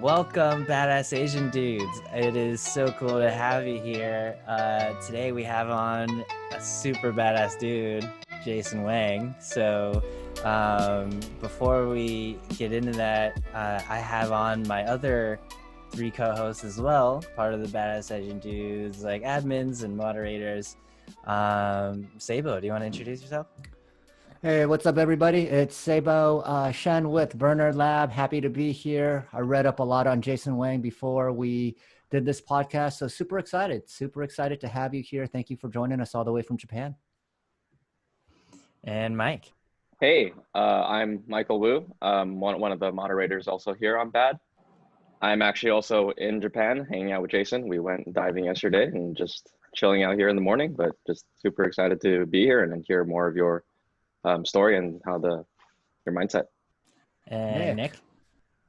Welcome, Badass Asian Dudes. It is so cool to have you here. Today we have on a super badass dude, Jason Wang. So before we get into that, I have on my other three co-hosts as well, part of the Badass Asian Dudes, like admins and moderators. Seibo, do you want to introduce yourself? Hey, what's up, everybody? It's Seibo Shen with Bernard Lab. Happy to be here. I read up a lot on Jason Wang before we did this podcast, so super excited to have you here. Thank you for joining us all the way from Japan. And Mike. Hey, I'm Michael Wu. One of the moderators also here on BAD. I'm actually also in Japan hanging out with Jason. We went diving yesterday and just chilling out here in the morning, but just super excited to be here and hear more of your story and how your mindset. And Nick.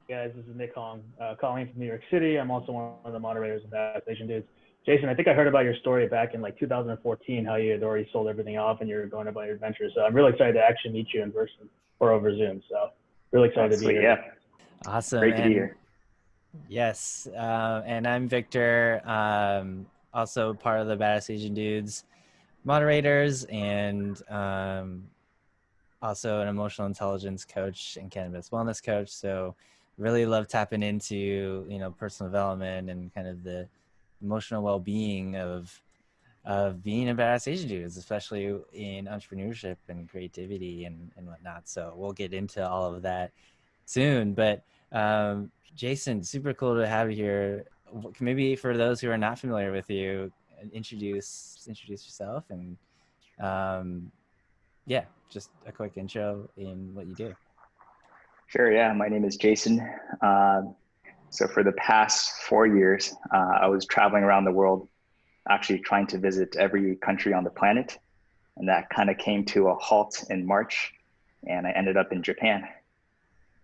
Guys, this is Nick Hong, calling from New York City. I'm also one of the moderators of Badass Asian Dudes. Jason, I think I heard about your story back in like 2014, how you had already sold everything off and you're going about your adventures. So I'm really excited to actually meet you in person or over Zoom. So really excited to be here. Yeah. Awesome. Great to be here. Yes. And I'm Victor, also part of the Badass Asian Dudes moderators, and also an emotional intelligence coach and cannabis wellness coach. So really love tapping into, personal development and kind of the emotional well-being of being a badass Asian dude, especially in entrepreneurship and creativity and whatnot. So we'll get into all of that soon. But Jason, super cool to have you here. Maybe for those who are not familiar with you, introduce yourself and just a quick intro in what you do. Sure, yeah. My name is Jason. So for the past 4 years, I was traveling around the world, actually trying to visit every country on the planet. And that kind of came to a halt in March, and I ended up in Japan.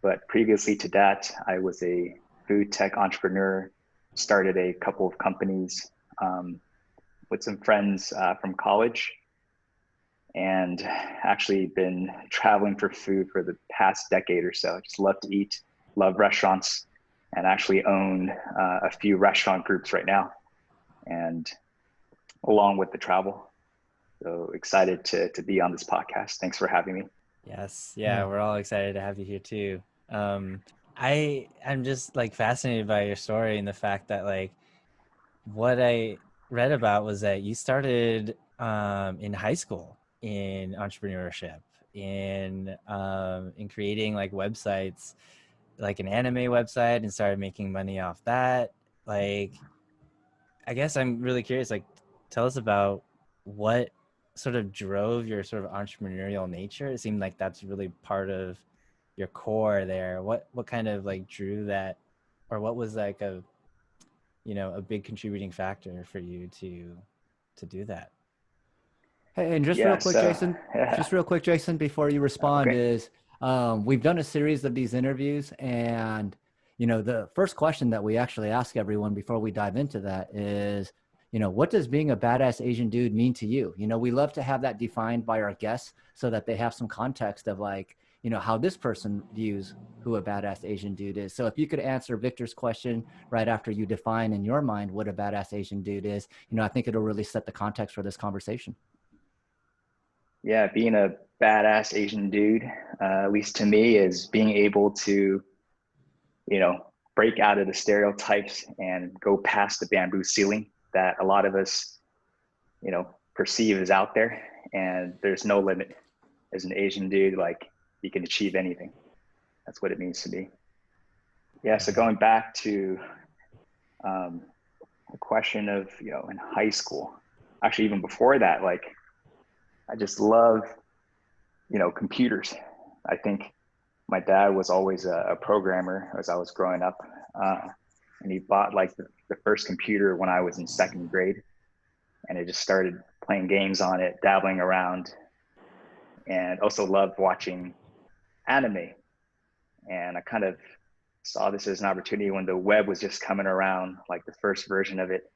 But previously to that, I was a food tech entrepreneur, started a couple of companies with some friends from college, and actually been traveling for food for the past decade or so. Just love to eat, love restaurants, and actually own a few restaurant groups right now, and along with the travel. So excited to be on this podcast. Thanks for having me. Yes. Yeah, we're all excited to have you here too. I'm just fascinated by your story and the fact that what I read about was that you started in high school in entrepreneurship, in creating websites, like an anime website, and started making money off that. I guess I'm really curious, tell us about what sort of drove your sort of entrepreneurial nature. It seemed like that's really part of your core there. What kind of drew that, or what was a big contributing factor for you to do that? Hey, and just real quick, Jason, before you respond, is we've done a series of these interviews, and the first question that we actually ask everyone before we dive into that is, what does being a badass Asian dude mean to you? We love to have that defined by our guests so that they have some context of how this person views who a badass Asian dude is. So if you could answer Victor's question right after you define in your mind what a badass Asian dude is, I think it'll really set the context for this conversation. Yeah, being a badass Asian dude, at least to me, is being able to, break out of the stereotypes and go past the bamboo ceiling that a lot of us, perceive is out there. And there's no limit. As an Asian dude, you can achieve anything. That's what it means to me. Yeah, so going back to the question of, in high school, actually even before that, I just love, computers. I think my dad was always a programmer as I was growing up. And he bought the first computer when I was in second grade. And I just started playing games on it, dabbling around, and also loved watching anime. And I kind of saw this as an opportunity when the web was just coming around, the first version of it,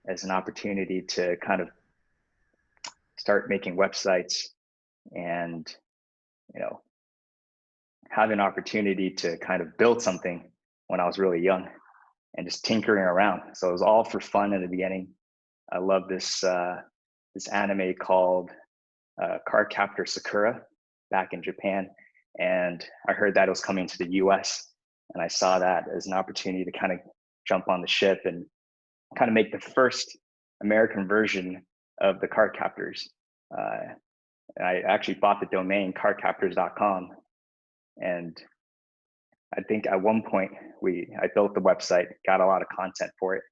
as an opportunity to kind of start making websites and, have an opportunity to kind of build something when I was really young and just tinkering around. So it was all for fun in the beginning. I love this anime called Card Captor Sakura back in Japan. And I heard that it was coming to the US. And I saw that as an opportunity to kind of jump on the ship and kind of make the first American version of the card captors. I actually bought the domain cardcaptors.com. And I think at one point I built the website, got a lot of content for it.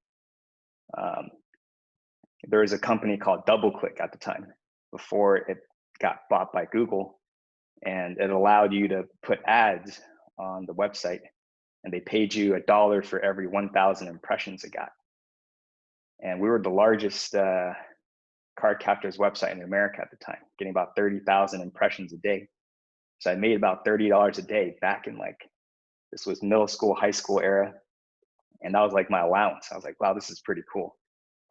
There was a company called DoubleClick at the time before it got bought by Google, and it allowed you to put ads on the website, and they paid you $1 for every 1,000 impressions it got. And we were the largest card captors website in America at the time, getting about 30,000 impressions a day. So I made about $30 a day back in this was middle school, high school era. And that was like my allowance. I was like, wow, this is pretty cool.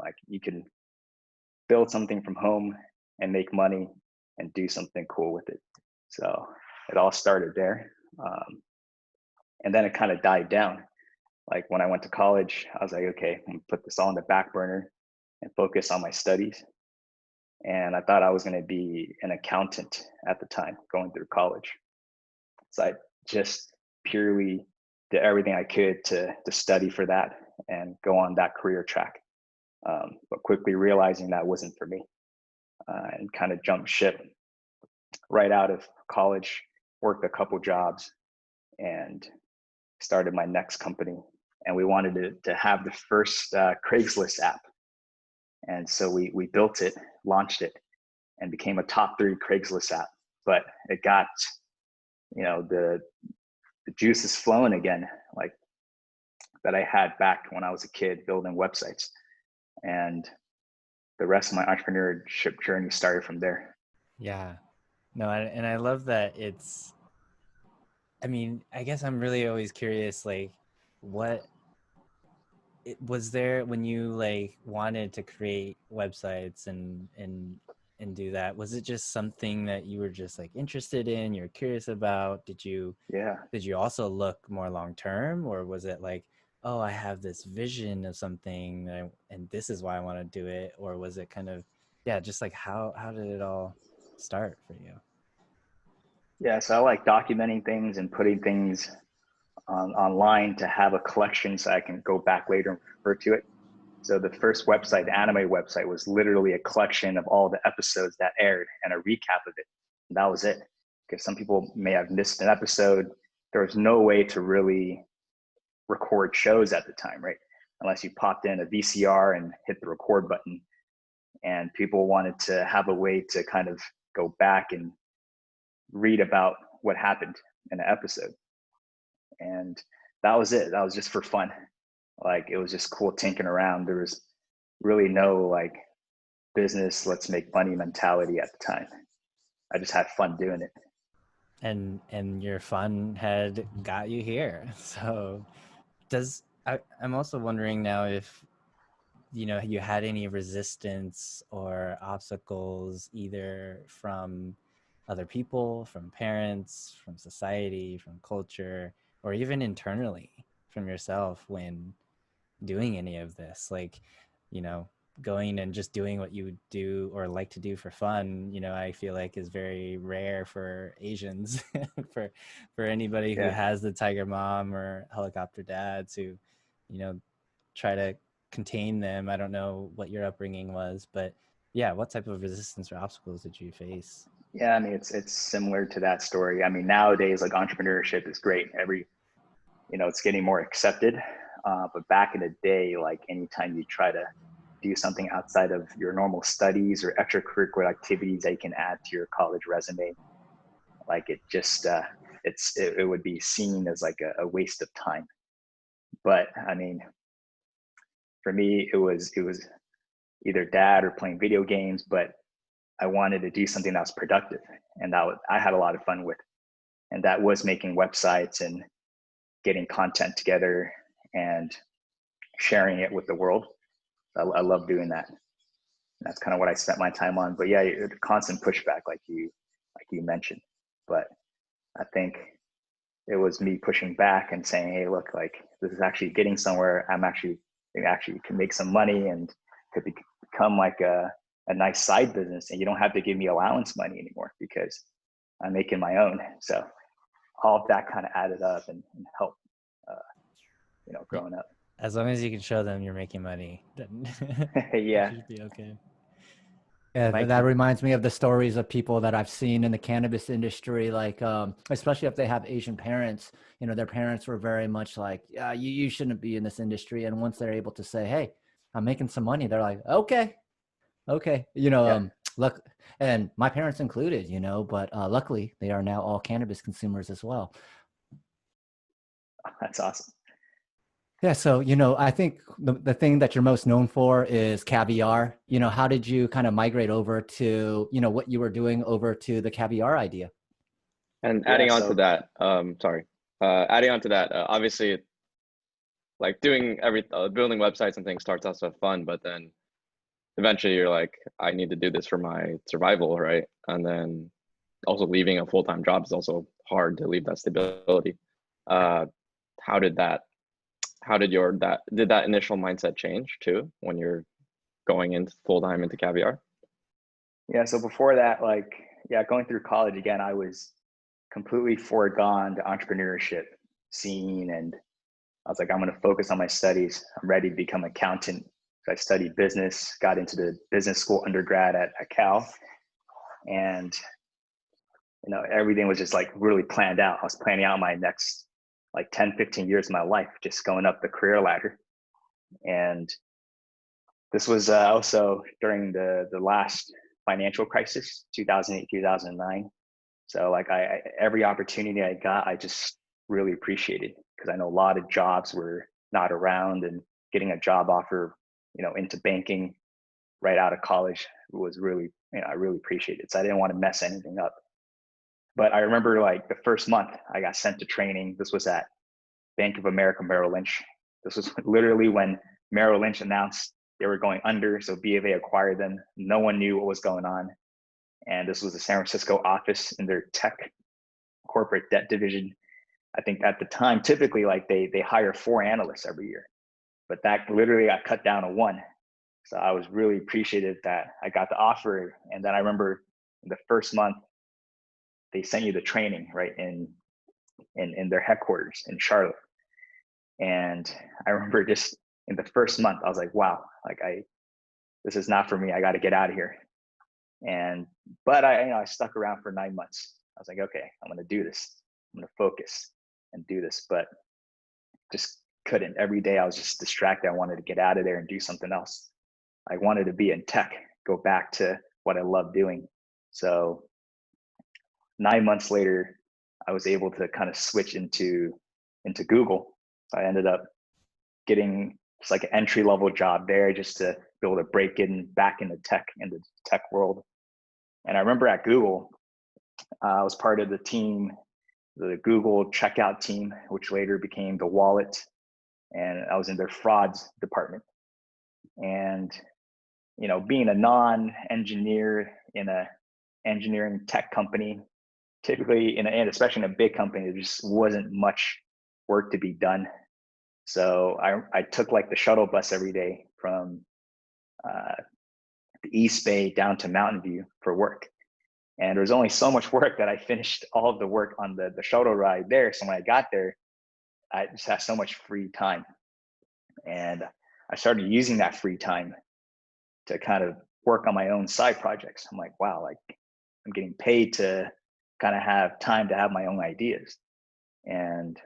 Like you can build something from home and make money and do something cool with it. So it all started there. And then it kind of died down. Like when I went to college, I was like, okay, I'm gonna put this all on the back burner and focus on my studies. And I thought I was going to be an accountant at the time going through college. So I just purely did everything I could to study for that and go on that career track. But quickly realizing that wasn't for me, and kind of jumped ship right out of college, worked a couple jobs, and started my next company. And we wanted to have the first Craigslist app. And so we built it, launched it, and became a top 3 Craigslist app. But it got, the juices flowing again, like that I had back when I was a kid building websites. And the rest of my entrepreneurship journey started from there. Yeah. No, and I love that I guess I'm really always curious, like, was there when you wanted to create websites and do that, was it just something that you were just interested in, you're curious about? Did you also look more long term, or was it like, oh, I have this vision of something and this is why I want to do it? Or was it kind of, just like how did it all start for you? Yeah, so I like documenting things and putting things online to have a collection so I can go back later and refer to it. So the first website, the anime website, was literally a collection of all the episodes that aired and a recap of it. And that was it. Because some people may have missed an episode. There was no way to really record shows at the time, right? Unless you popped in a VCR and hit the record button. And people wanted to have a way to kind of go back and read about what happened in an episode. And that was it. That was just for fun. Like it was just cool tinkering around. There was really no business, let's make money mentality at the time. I just had fun doing it. And your fun had got you here. So I'm also wondering now if you had any resistance or obstacles, either from other people, from parents, from society, from culture, or even internally from yourself when doing any of this, going and just doing what you do or like to do for fun. I feel like is very rare for Asians. for anybody who has the tiger mom or helicopter dads who try to contain them. I don't know what your upbringing was, but what type of resistance or obstacles did you face? Yeah, it's similar to that story. Nowadays, entrepreneurship is great. It's getting more accepted. But back in the day, anytime you try to do something outside of your normal studies or extracurricular activities that you can add to your college resume, it just it would be seen as a waste of time. But for me, it was either dad or playing video games, but I wanted to do something that was productive, and I had a lot of fun with, and that was making websites and getting content together and sharing it with the world. I love doing that. That's kind of what I spent my time on. But constant pushback, like you mentioned. But I think it was me pushing back and saying, hey, look, like this is actually getting somewhere. I'm actually can make some money and could become like a nice side business, and you don't have to give me allowance money anymore because I'm making my own. So all of that kind of added up and helped, growing up. As long as you can show them you're making money, then Yeah. it should be okay. Yeah, that reminds me of the stories of people that I've seen in the cannabis industry, like especially if they have Asian parents, their parents were very much like, yeah, you shouldn't be in this industry. And once they're able to say, hey, I'm making some money, they're like, okay. Look, and my parents included, but luckily they are now all cannabis consumers as well. That's awesome. Yeah. So, I think the thing that you're most known for is Caviar. How did you kind of migrate over to, what you were doing over to the Caviar idea? And adding on to that, obviously, like doing building websites and things starts out so fun, but then eventually you're like, I need to do this for my survival, right? And then also leaving a full-time job is also hard to leave that stability. Did that initial mindset change too when you're going into full-time into Caviar? Yeah, so before that, going through college again, I was completely foregone the entrepreneurship scene, and I was like, I'm going to focus on my studies. I'm ready to become an accountant. So I studied business, got into the business school undergrad at Cal, and everything was just like really planned out. I was planning out my next 10, 15 years of my life, just going up the career ladder. And this was also during the last financial crisis, 2008, 2009. So every opportunity I got, I just really appreciated, because I know a lot of jobs were not around, and getting a job offer, into banking right out of college was really, I really appreciated it. So I didn't want to mess anything up. But I remember the first month I got sent to training. This was at Bank of America Merrill Lynch. This was literally when Merrill Lynch announced they were going under. So B of A acquired them. No one knew what was going on. And this was the San Francisco office in their tech corporate debt division. I think at the time, typically they hire 4 analysts every year, but that literally got cut down to 1. So I was really appreciative that I got the offer. And then I remember the first month, they sent you the training right in their headquarters in Charlotte. And I remember just in the first month, I was like, wow, this is not for me. I got to get out of here. But I stuck around for 9 months. I was like, okay, I'm going to do this. I'm going to focus and do this, but just couldn't. Every day I was just distracted. I wanted to get out of there and do something else. I wanted to be in tech, go back to what I love doing. So 9 months later, I was able to kind of switch into Google. I ended up getting just an entry-level job there, just to be able to break back into the tech world. And I remember at Google, I was part of the team, the Google checkout team, which later became the wallet. And I was in their frauds department. And, being a non-engineer in a engineering tech company, typically and especially in a big company, there just wasn't much work to be done. So I took the shuttle bus every day from the East Bay down to Mountain View for work. And there was only so much work that I finished all of the work on the shuttle ride there. So when I got there, I just had so much free time. And I started using that free time to kind of work on my own side projects. I'm like, wow, I'm getting paid to kind of have time to have my own ideas. And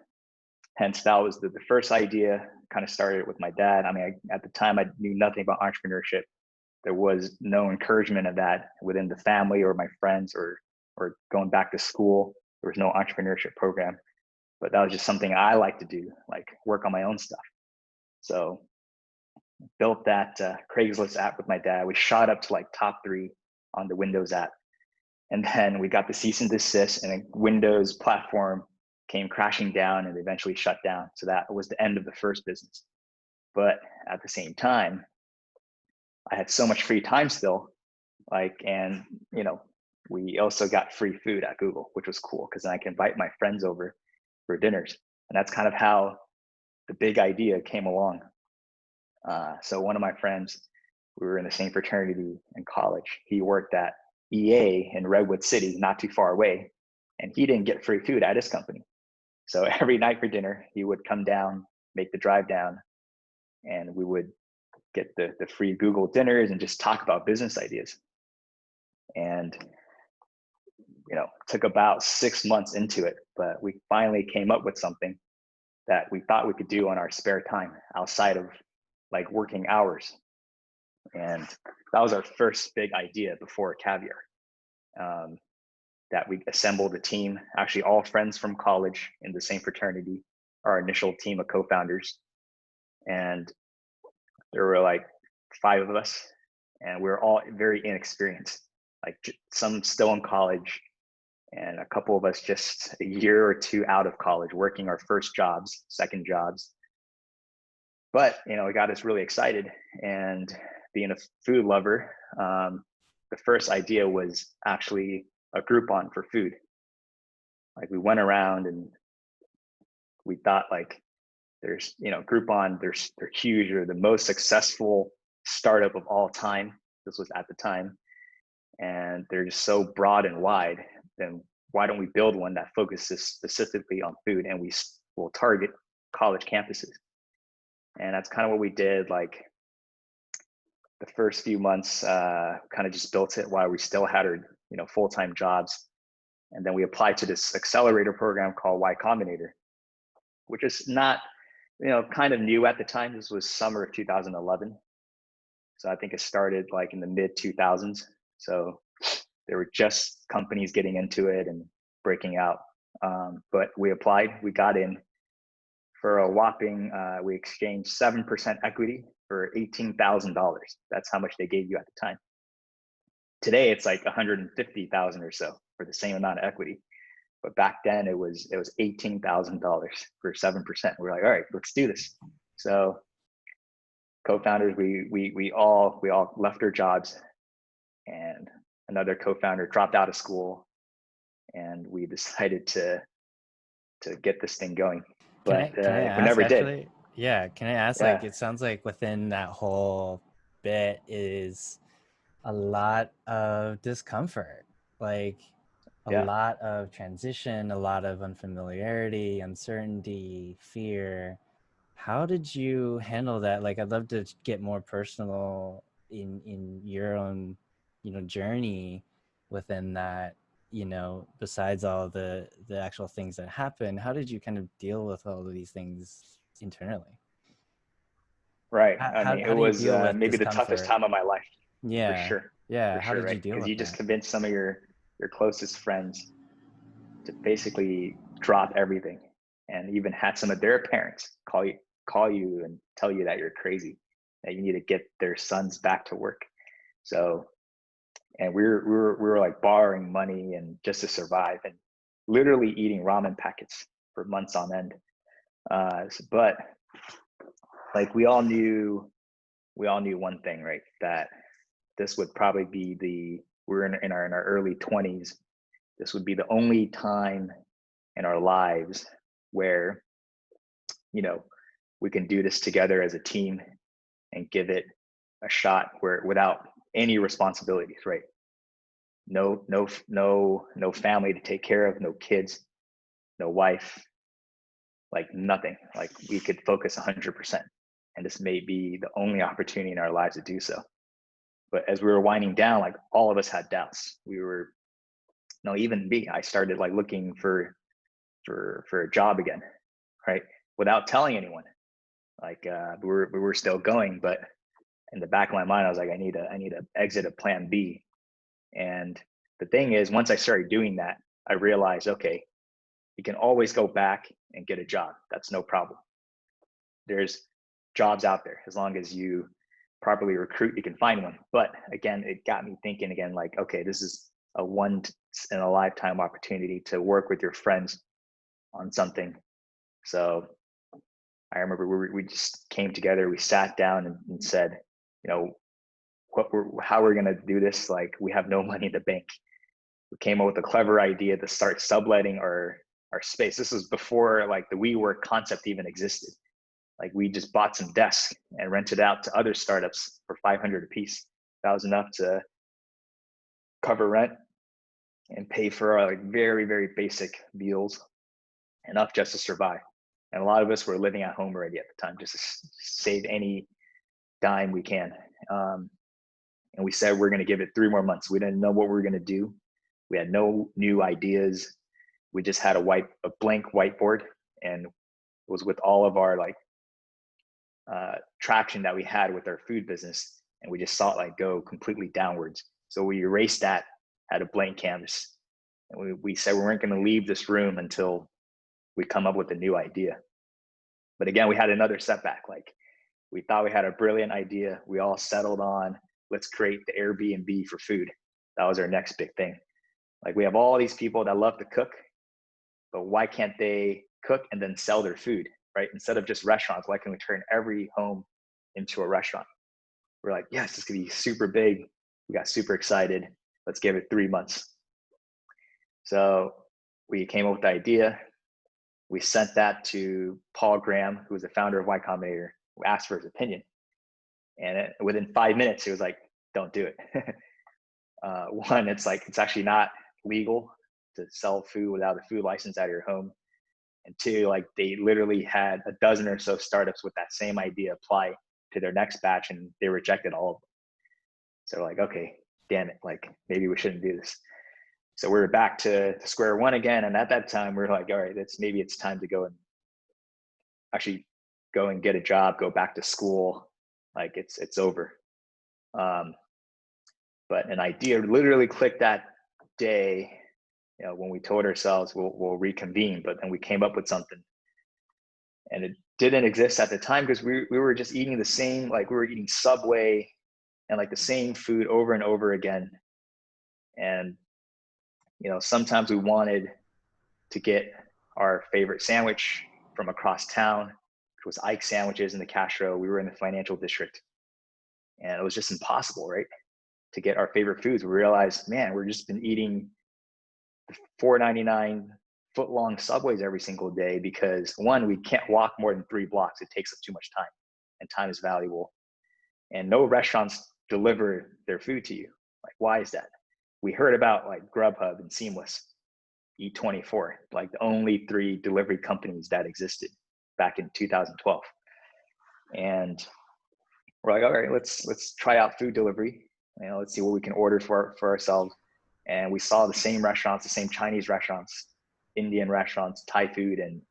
hence that was the first idea. Kind of started with my dad. I mean, at the time I knew nothing about entrepreneurship. There was no encouragement of that within the family or my friends or going back to school. There was no entrepreneurship program, but that was just something I like to do, work on my own stuff. So built that Craigslist app with my dad. We shot up to top 3 on the Windows app. And then we got the cease and desist, and the Windows platform came crashing down and eventually shut down. So that was the end of the first business. But at the same time, I had so much free time still, and we also got free food at Google, which was cool because then I can invite my friends over. for dinners. And that's kind of how the big idea came along. So one of my friends, we were in the same fraternity in college. He worked at EA in Redwood City, not too far away, and he didn't get free food at his company. So every night for dinner, he would come down, make the drive down, and we would get the free Google dinners and just talk about business ideas. And took about 6 months into it, but we finally came up with something that we thought we could do on our spare time outside of like working hours. And that was our first big idea before Caviar. That we assembled a team, actually all friends from college in the same fraternity, our initial team of co-founders. And there were like 5 of us, and we were all very inexperienced, like some still in college, and a couple of us just a year or 2 out of college, working our first jobs, second jobs. But it got us really excited. And being a food lover, the first idea was actually a Groupon for food. Like we went around and we thought like there's Groupon, they're huge, they're the most successful startup of all time. This was at the time, and they're just so broad and wide. Then why don't we build one that focuses specifically on food, and we will target college campuses? And that's kind of what we did. Like the first few months, kind of just built it while we still had our full-time jobs, and then we applied to this accelerator program called Y Combinator, which is not kind of new at the time. This was summer of 2011, so I think it started like in the mid 2000s. So there were just companies getting into it and breaking out. But we applied, we got in for a whopping, we exchanged 7% equity for $18,000. That's how much they gave you at the time. Today, it's like 150,000 or so for the same amount of equity. But back then it was $18,000 for 7%. We're like, all right, let's do this. So co-founders, we all left our jobs, and another co-founder dropped out of school, and we decided to get this thing going. But can I we never actually did. Yeah, can I ask, like, it sounds like within that whole bit is a lot of discomfort, like a lot of transition, a lot of unfamiliarity, uncertainty, fear. How did you handle that? Like, I'd love to get more personal in your own journey within that, besides all the actual things that happen. How did you kind of deal with all of these things internally? Right. I mean, it was maybe the toughest time of my life. Yeah. For sure. Yeah. For How sure, did you right? deal with Because you that? just convinced some of your closest friends to basically drop everything, and even had some of their parents call you and tell you that you're crazy, that you need to get their sons back to work. So, and we were like borrowing money and just to survive, and literally eating ramen packets for months on end. But like we all knew one thing, right? That this would probably be we're in our early 20s. This would be the only time in our lives where we can do this together as a team and give it a shot where without any responsibilities, right? No family to take care of, no kids, no wife, like nothing. Like we could focus 100%, and this may be the only opportunity in our lives to do so. But as we were winding down, like all of us had doubts. Even me, I started like looking for a job again, right? Without telling anyone. Like we were still going, but in the back of my mind, I was like, I need to exit a plan B. And the thing is, once I started doing that, I realized, okay, you can always go back and get a job. That's no problem. There's jobs out there. As long as you properly recruit, you can find one. But again, it got me thinking again, like, okay, this is a once in a lifetime opportunity to work with your friends on something. So I remember we just came together, we sat down and said, how we're going to do this. Like, we have no money in the bank. We came up with a clever idea to start subletting our our space. This was before like the WeWork concept even existed. Like we just bought some desks and rented out to other startups for 500 a piece. That was enough to cover rent and pay for our like very, very basic meals, enough just to survive. And a lot of us were living at home already at the time, just to save any dime we can. And we said we're going to give it 3 more months. We didn't know what we were going to do. We had no new ideas. We just had a blank whiteboard, and it was with all of our like traction that we had with our food business, and we just saw it like go completely downwards. So we erased that, had a blank canvas, and we said we weren't going to leave this room until we come up with a new idea. But again, we had another setback. Like we thought we had a brilliant idea. We all settled on, let's create the Airbnb for food. That was our next big thing. Like we have all these people that love to cook, but why can't they cook and then sell their food, right? Instead of just restaurants, why can't we turn every home into a restaurant? We're like, yes, it's gonna be super big. We got super excited. Let's give it 3 months. So we came up with the idea. We sent that to Paul Graham, who was the founder of Y Combinator. We asked for his opinion. And within 5 minutes, he was like, don't do it. One, it's like, it's actually not legal to sell food without a food license out of your home. And two, like they literally had a dozen or so startups with that same idea apply to their next batch, and they rejected all of them. So we're like, okay, damn it, like maybe we shouldn't do this. So we were back to square one again. And at that time, we were like, all right, maybe it's time to go and actually go and get a job, go back to school. Like it's over. But an idea literally clicked that day, you know, when we told ourselves we'll reconvene, but then we came up with something. And it didn't exist at the time because we were just eating the same, like we were eating Subway and like the same food over and over again. And, you know, sometimes we wanted to get our favorite sandwich from across town. It was Ike Sandwiches in the Castro. We were in the financial district. And it was just impossible, right? To get our favorite foods. We realized, man, we're just been eating $4.99 foot-long Subways every single day because one, we can't walk more than 3 blocks. It takes up too much time, and time is valuable. And no restaurants deliver their food to you. Like, why is that? We heard about like Grubhub and Seamless, Eat24, like the only 3 delivery companies that existed back in 2012. And we're like, all right, let's try out food delivery. You know, let's see what we can order for ourselves. And we saw the same restaurants, the same Chinese restaurants, Indian restaurants, Thai food, and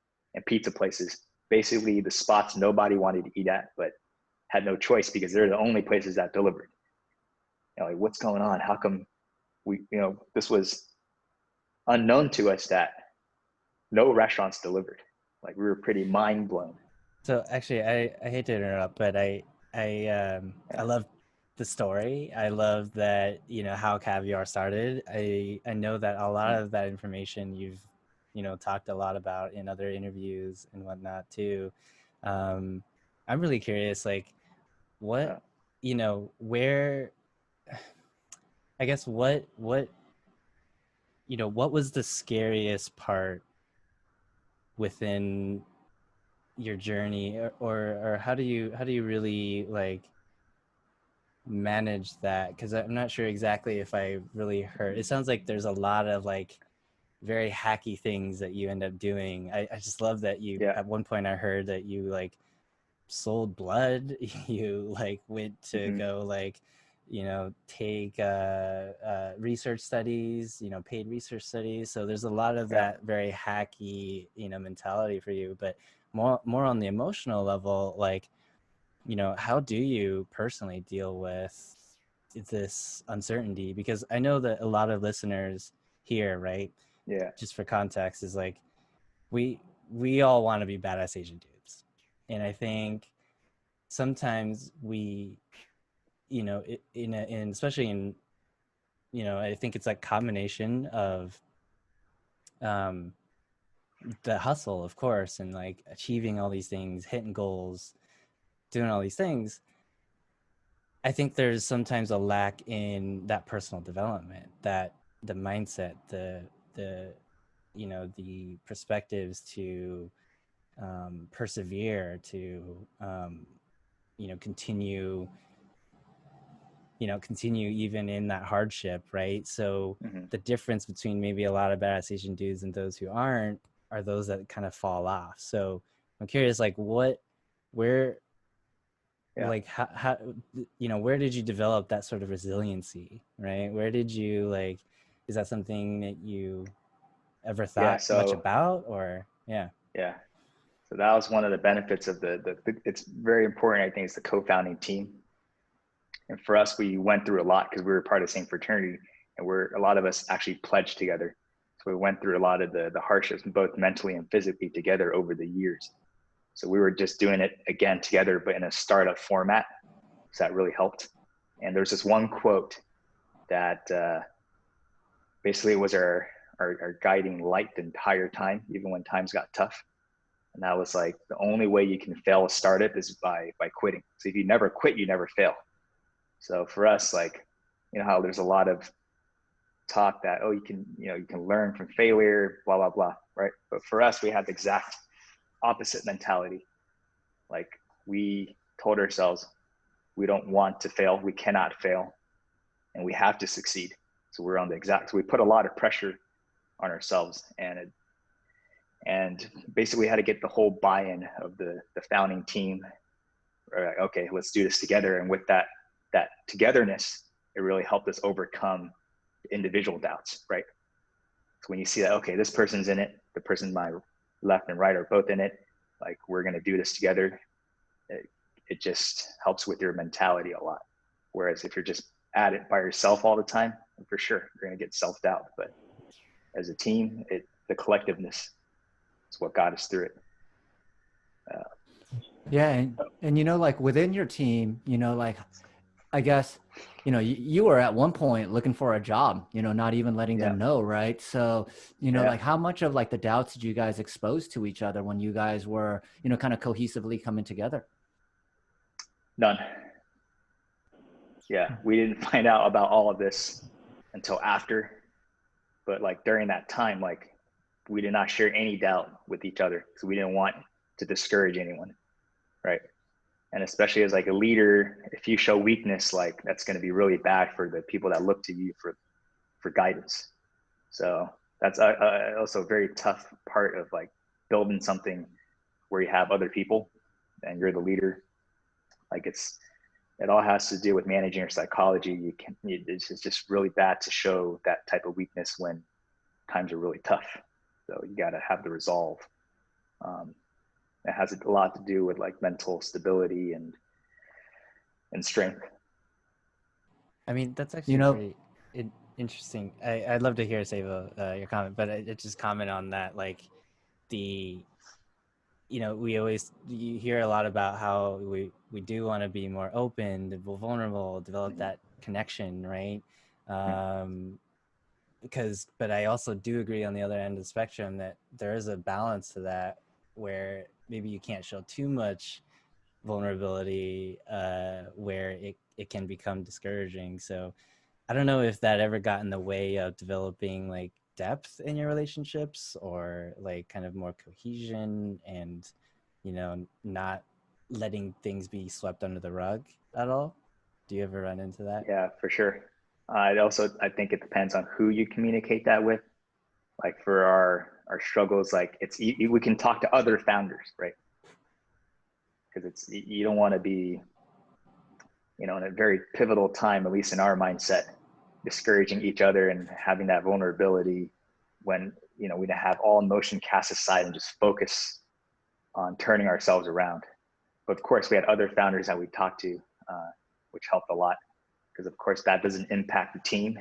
pizza places. Basically, the spots nobody wanted to eat at, but had no choice because they're the only places that delivered. You know, like, what's going on? How come this was unknown to us that no restaurants delivered? Like, we were pretty mind blown. So actually, I hate to interrupt, but I love the story. I love that, you know, how Caviar started. I know that a lot of that information you've, you know, talked a lot about in other interviews and whatnot too. I'm really curious, like, what, you know, where, I guess what, you know, what was the scariest part within your journey, or how do you really like manage that? Because I'm not sure exactly if I really heard. It sounds like there's a lot of like very hacky things that you end up doing. I just love that you at one point I heard that you like sold blood. You like went to go like, you know, take research studies, you know, paid research studies. So there's a lot of that very hacky, you know, mentality for you. But more on the emotional level, like, you know, how do you personally deal with this uncertainty? Because I know that a lot of listeners here, right? Yeah. Just for context, is like we all want to be badass Asian dudes, and I think sometimes we, you know, in especially in, you know, I think it's like combination of the hustle, of course, and like achieving all these things, hitting goals, doing all these things. I think there's sometimes a lack in that personal development, that the mindset, the you know, the perspectives to persevere, to you know, continue even in that hardship, right? So the difference between maybe a lot of badass Asian dudes and those who aren't are those that kind of fall off. So I'm curious, like where like how you know, where did you develop that sort of resiliency, right? Where did you like, is that something that you ever thought much about, or yeah, so that was one of the benefits of the it's very important, I think, it's the co-founding team. And for us, we went through a lot because we were part of the same fraternity, and a lot of us actually pledged together. So we went through a lot of the hardships, both mentally and physically, together over the years. So we were just doing it again together, but in a startup format. So that really helped. And there's this one quote that basically was our guiding light the entire time, even when times got tough. And that was like, the only way you can fail a startup is by quitting. So if you never quit, you never fail. So for us, like, you know how there's a lot of talk that, oh, you can learn from failure, blah, blah, blah, right? But for us, we had the exact opposite mentality. Like, we told ourselves, we don't want to fail, we cannot fail, and we have to succeed. So we're on the exact, so we put a lot of pressure on ourselves, and basically we had to get the whole buy-in of the founding team. Like, okay, let's do this together. And with that togetherness, it really helped us overcome individual doubts, right? So when you see that, okay, this person's in it, the person to my left and right are both in it, like, we're going to do this together, it just helps with your mentality a lot. Whereas if you're just at it by yourself all the time, for sure, you're going to get self-doubt. But as a team, the collectiveness is what got us through it. Yeah. And, you know, like within your team, you know, like, I guess, you know, you were at one point looking for a job, you know, not even letting them know, right? So, you know, like how much of like the doubts did you guys expose to each other when you guys were, you know, kind of cohesively coming together? None. Yeah, we didn't find out about all of this until after. But like during that time, like, we did not share any doubt with each other because we didn't want to discourage anyone, right? And especially as like a leader, if you show weakness, like, that's going to be really bad for the people that look to you for guidance. So that's also a very tough part of like building something where you have other people and you're the leader. Like, it all has to do with managing your psychology. It's just really bad to show that type of weakness when times are really tough. So you got to have the resolve. It has a lot to do with like mental stability and strength. I mean, that's actually, you know, pretty interesting. I'd love to hear, Seibo, your comment, but I just comment on that. Like, you know, you hear a lot about how we do want to be more open, vulnerable, develop that connection, right? But I also do agree on the other end of the spectrum that there is a balance to that, where maybe you can't show too much vulnerability, where it can become discouraging. So I don't know if that ever got in the way of developing like depth in your relationships, or like kind of more cohesion and, you know, not letting things be swept under the rug at all. Do you ever run into that? Yeah, for sure. I think it depends on who you communicate that with. Like for our struggles, like we can talk to other founders, right? Because you don't want to be, you know, in a very pivotal time, at least in our mindset, discouraging each other and having that vulnerability when, you know, we have all emotion cast aside and just focus on turning ourselves around. But of course, we had other founders that we talked to, which helped a lot, because of course that doesn't impact the team,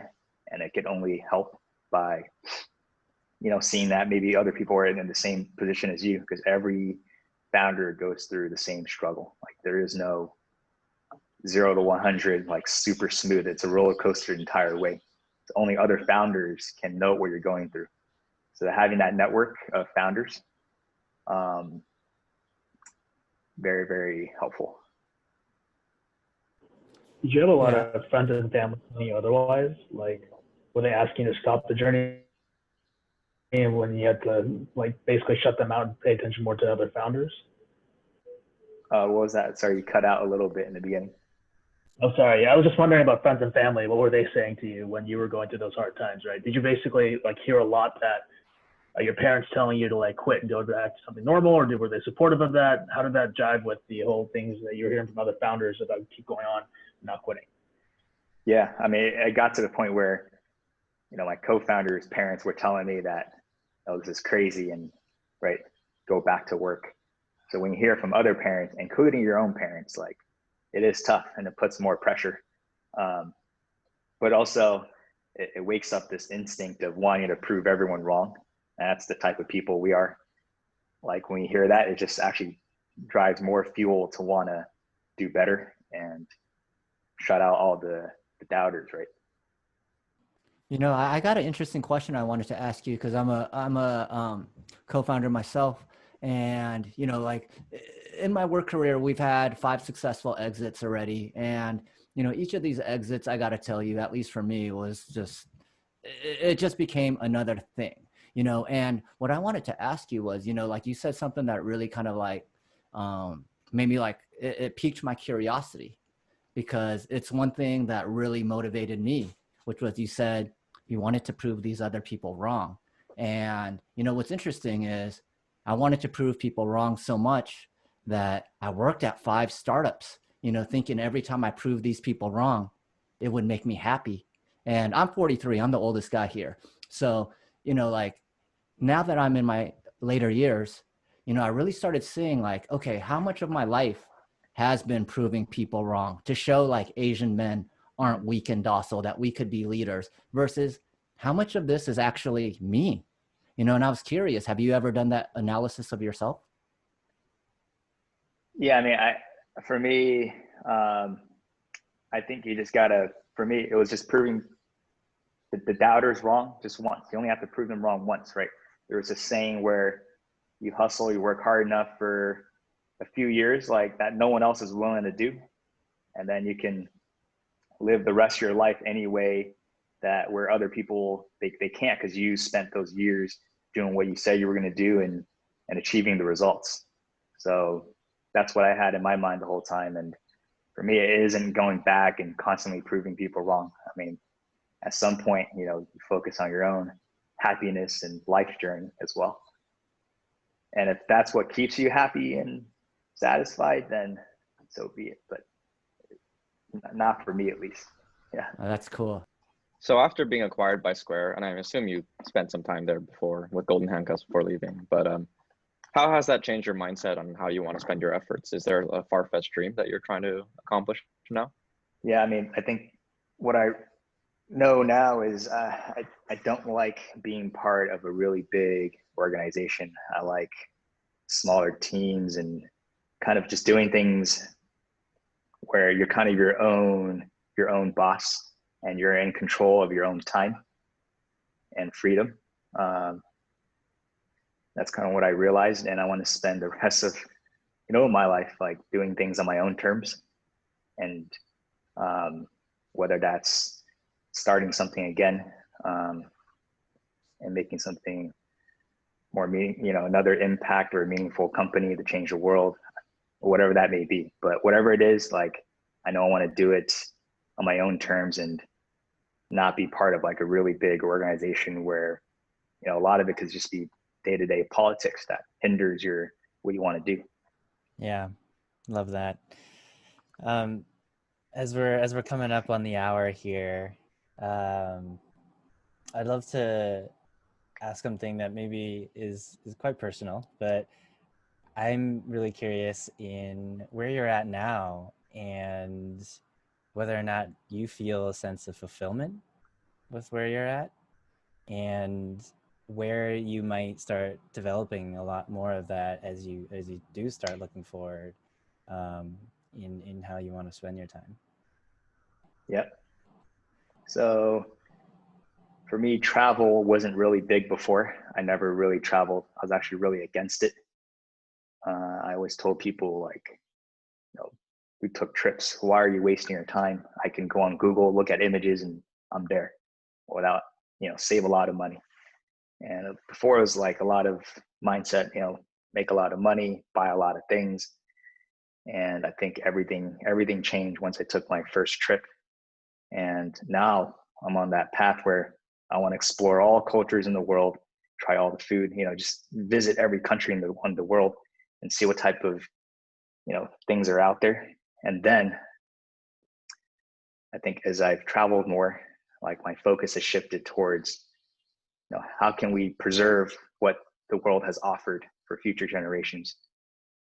and it can only help by, you know, seeing that maybe other people are in the same position as you, because every founder goes through the same struggle. Like, there is no 0 to 100 like super smooth. It's a roller coaster the entire way. So only other founders can know what you're going through. So having that network of founders, very, very helpful. Did you have a lot of friends and family otherwise? Like, were they asking to stop the journey when you had to like basically shut them out and pay attention more to other founders? What was that? Sorry, you cut out a little bit in the beginning. Oh, sorry. I was just wondering about friends and family. What were they saying to you when you were going through those hard times, right? Did you basically like hear a lot that your parents telling you to like quit and go back to something normal, or were they supportive of that? How did that jive with the whole things that you were hearing from other founders about keep going on, not quitting? Yeah, I mean, it got to the point where, my co-founder's parents were telling me that, oh, this is crazy, and right, go back to work. So when you hear from other parents, including your own parents, like it is tough and it puts more pressure. But also it wakes up this instinct of wanting to prove everyone wrong. And that's the type of people we are. Like when you hear that, it just actually drives more fuel to want to do better and shut out all the doubters, right? I got an interesting question I wanted to ask you because I'm a co-founder myself, and like in my work career, we've had 5 successful exits already, and each of these exits, I got to tell you, at least for me, was it just became another thing, and what I wanted to ask you was, like you said something that really kind of like made me like it piqued my curiosity, because it's one thing that really motivated me, which was you said you wanted to prove these other people wrong. And what's interesting is I wanted to prove people wrong so much that I worked at 5 startups, thinking every time I proved these people wrong, it would make me happy. And I'm 43, I'm the oldest guy here. So, like now that I'm in my later years, I really started seeing like, okay, how much of my life has been proving people wrong to show like Asian men aren't weak and docile, that we could be leaders, versus how much of this is actually me, and I was curious, have you ever done that analysis of yourself? Yeah, I mean, for me, I think you just gotta, for me, it was just proving the doubters wrong just once. You only have to prove them wrong once, right? There was a saying where you hustle, you work hard enough for a few years, like that no one else is willing to do. And then you can live the rest of your life any way that where other people, they can't, because you spent those years doing what you said you were going to do and achieving the results. So that's what I had in my mind the whole time. And for me, it isn't going back and constantly proving people wrong. I mean, at some point, you focus on your own happiness and life journey as well. And if that's what keeps you happy and satisfied, then so be it. But not for me, at least. Yeah. Oh, that's cool. So after being acquired by Square, and I assume you spent some time there before with Golden Handcuffs before leaving, but how has that changed your mindset on how you want to spend your efforts? Is there a far-fetched dream that you're trying to accomplish now? Yeah, I mean, I think what I know now is I don't like being part of a really big organization. I like smaller teams and kind of just doing things where you're kind of your own boss and you're in control of your own time and freedom. That's kind of what I realized, and I want to spend the rest of my life like doing things on my own terms, and whether that's starting something again and making something more another impact or a meaningful company to change the world, or whatever that may be. But whatever it is, like I know I want to do it on my own terms and not be part of like a really big organization where a lot of it could just be day-to-day politics that hinders what you want to do. Yeah, love that. As we're coming up on the hour here, I'd love to ask something that maybe is quite personal, but I'm really curious in where you're at now and whether or not you feel a sense of fulfillment with where you're at, and where you might start developing a lot more of that as you do start looking forward in how you want to spend your time. Yep. So for me, travel wasn't really big before. I never really traveled. I was actually really against it. I always told people like, we took trips. Why are you wasting your time? I can go on Google, look at images, and I'm there without, save a lot of money. And before it was like a lot of mindset, you know, make a lot of money, buy a lot of things. And I think everything changed once I took my first trip. And now I'm on that path where I want to explore all cultures in the world, try all the food, you know, just visit every country in the world and see what type of, you know, things are out there. And then I think as I've traveled more, like my focus has shifted towards, you know, how can we preserve what the world has offered for future generations,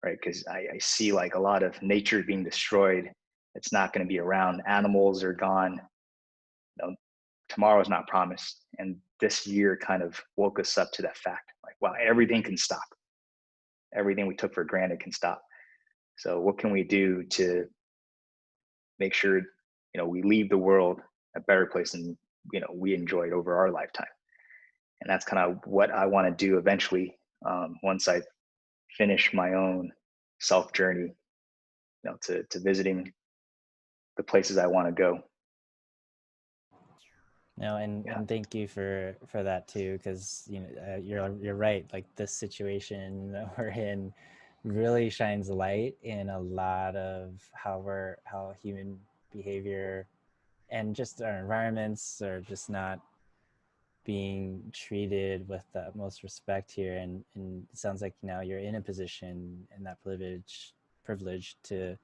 right? Because I see like a lot of nature being destroyed. It's not going to be around. Animals are gone. You know, tomorrow is not promised. And this year kind of woke us up to that fact. Like, wow, everything can stop. Everything we took for granted can stop. So what can we do to make sure, you know, we leave the world a better place than, you know, we enjoyed over our lifetime? And that's kind of what I want to do eventually, once I finish my own self journey, you know, to visiting the places I want to go. No, and thank you for that too, because you know you're right. Like this situation that we're in really shines light in a lot of how human behavior and just our environments are just not being treated with the utmost respect here. And it sounds like now you're in a position and that privilege to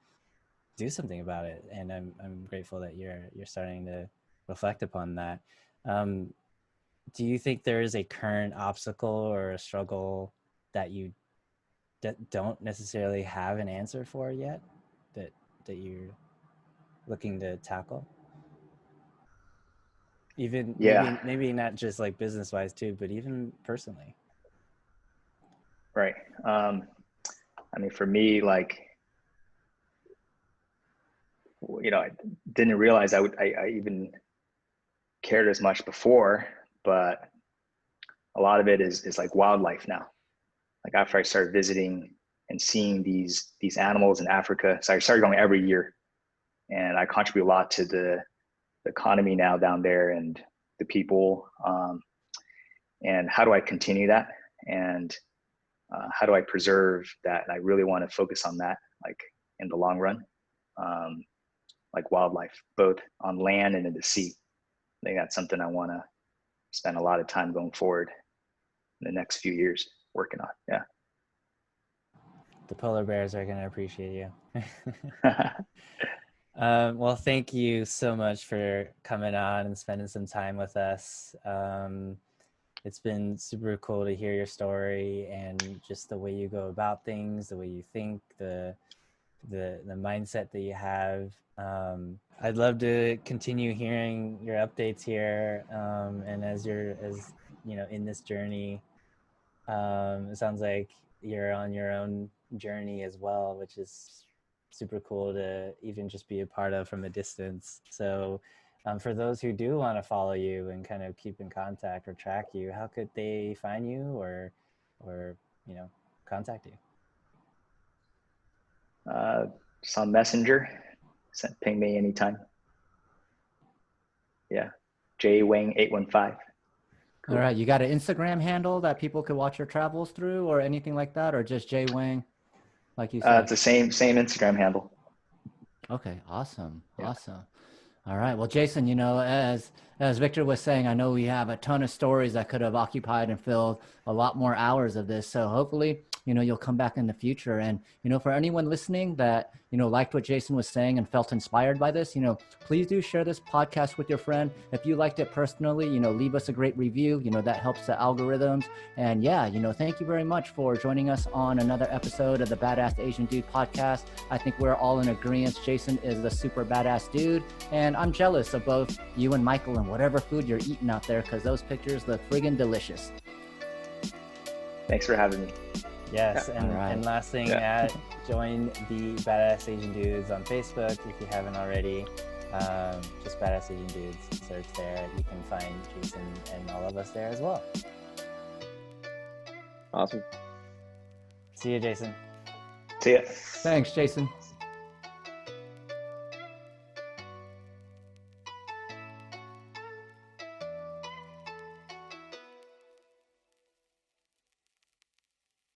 do something about it. And I'm grateful that you're starting to reflect upon that. Do you think there is a current obstacle or a struggle that you don't necessarily have an answer for yet that you're looking to tackle? Even maybe not just like business wise too, but even personally. Right. I mean, for me, like, you know, I didn't realize I even cared as much before, but a lot of it is like wildlife now. Like after I started visiting and seeing these animals in Africa, so I started going every year, and I contribute a lot to the economy now down there and the people. And how do I continue that? And how do I preserve that? And I really want to focus on that, like in the long run, like wildlife, both on land and in the sea. I think that's something I want to spend a lot of time going forward in the next few years working on. Yeah. The polar bears are going to appreciate you. Well, thank you so much for coming on and spending some time with us. It's been super cool to hear your story and just the way you go about things, the way you think, the mindset that you have. I'd love to continue hearing your updates here, and as you know, in this journey, it sounds like you're on your own journey as well, which is super cool to even just be a part of from a distance. So for those who do want to follow you and kind of keep in contact or track you, how could they find you or you know, contact you? Just on Messenger, ping me anytime. Yeah, jwang815. Cool. All right, you got an Instagram handle that people could watch your travels through or anything like that, or just J Wang, like you said? It's the same Instagram handle. Okay, awesome. Yeah. Awesome. All right. Well, Jason, you know, as Victor was saying, I know we have a ton of stories that could have occupied and filled a lot more hours of this. So hopefully, you know, you'll come back in the future. And, you know, for anyone listening that, you know, liked what Jason was saying and felt inspired by this, you know, please do share this podcast with your friend. If you liked it personally, you know, leave us a great review. You know, that helps the algorithms. And yeah, you know, thank you very much for joining us on another episode of the Badass Asian Dude podcast. I think we're all in agreement. Jason is the super badass dude. And I'm jealous of both you and Michael and whatever food you're eating out there, because those pictures look friggin' delicious. Thanks for having me. Yes, yeah. And last thing, join the Badass Asian Dudes on Facebook if you haven't already. Just Badass Asian Dudes, search there. You can find Jason and all of us there as well. Awesome. See you, Jason. See ya. Thanks, Jason.